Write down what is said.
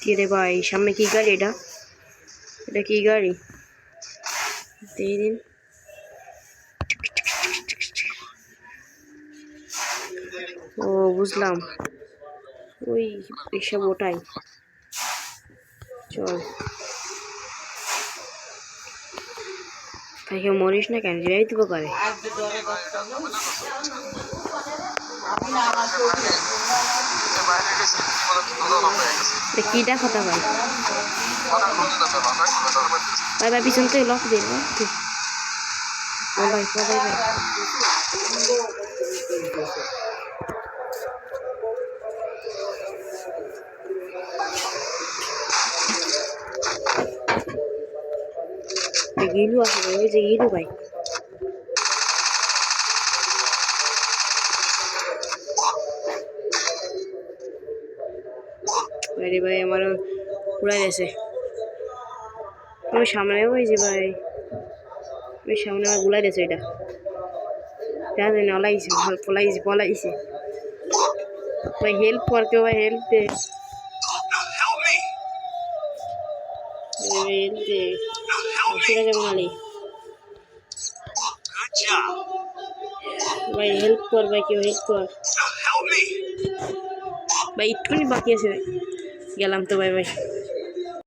কি রে ভাই, সামনে কি গাড়ি? এটা এটা কি গাড়ি? দিয়ে দিন। ও বুঝলাম, ওই রিক্সা ওটাই। চল তাকে মরিস না কেন, যাই দিব পারে। কিটা কথা ভাই? ভাই ভাই পিছন থেকে লক দিন ভাই ভাই ভাই ভাই। গিলু আসবে, ওই যে গিলু ভাই। আরে ভাই আমারও উড়াই গেছে। ওই সামনে ওই যে ভাই, ওই সামনে আমার গুলাই গেছে। এটা জানি না, লাইছে পলাইছে ভাই। হেল্প কর কেউ ভাই, হেল্প দে, হেল্প দে। সেটা যেমন আলি ভাই, হেল্প কর ভাই, কেউ হেল্প কর ভাই। একটুখানি বাকি আছে, গেলাম তো ভাই ভাই।